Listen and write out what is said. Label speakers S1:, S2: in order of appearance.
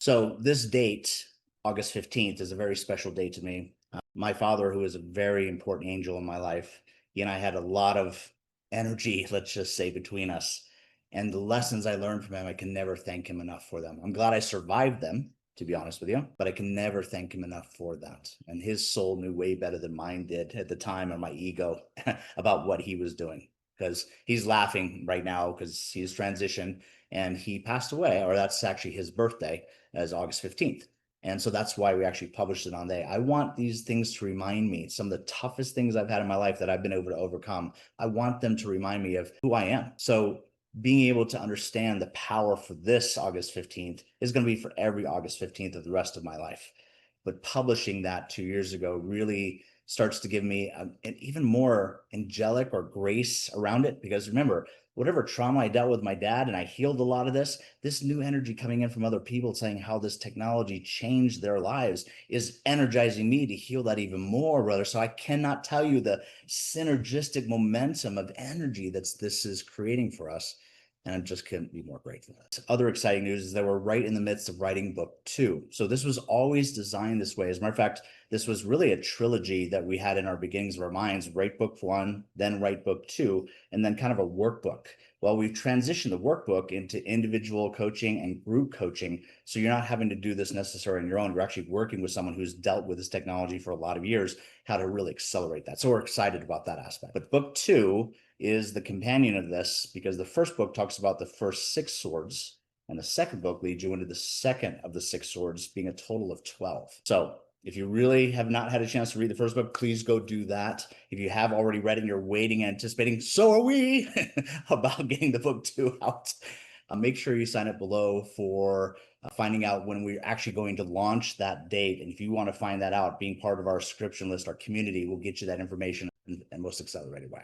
S1: So this date, August 15th, is a very special date to me. My father, who is a very important angel in my life, he and I had a lot of energy, let's just say, between us. And the lessons I learned from him, I can never thank him enough for them. I'm glad I survived them, to be honest with you, but I can never thank him enough for that. And his soul knew way better than mine did at the time, and my ego about what he was doing. Because he's laughing right now because he's transitioned and he passed away, or that's actually his birthday as August 15th. And so that's why we actually published it on there. I want these things to remind me, some of the toughest things I've had in my life that I've been able to overcome. I want them to remind me of who I am. So being able to understand the power for this August 15th is going to be for every August 15th of the rest of my life. But publishing that 2 years ago really starts to give me an even more angelic or grace around it. Because remember, whatever trauma I dealt with my dad, and I healed a lot of this new energy coming in from other people saying how this technology changed their lives is energizing me to heal that even more, brother. So I cannot tell you the synergistic momentum of energy this is creating for us. And I just couldn't be more grateful. Other exciting news is that we're right in the midst of writing book 2. So this was always designed this way. As a matter of fact, this was really a trilogy that we had in our beginnings of our minds: write book 1, then write book 2, and then kind of a workbook. Well, we've transitioned the workbook into individual coaching and group coaching. So you're not having to do this necessarily on your own. You're actually working with someone who's dealt with this technology for a lot of years, how to really accelerate that. So we're excited about that aspect. But book 2 is the companion of this, because the first book talks about the first 6 swords, and the second book leads you into the second of the 6 swords, being a total of 12. So if you really have not had a chance to read the first book, please go do that. If you have already read it and you're waiting, anticipating, so are we, about getting the book 2 out, make sure you sign up below for finding out when we're actually going to launch that date. And if you want to find that out, being part of our subscription list, our community will get you that information in the most accelerated way.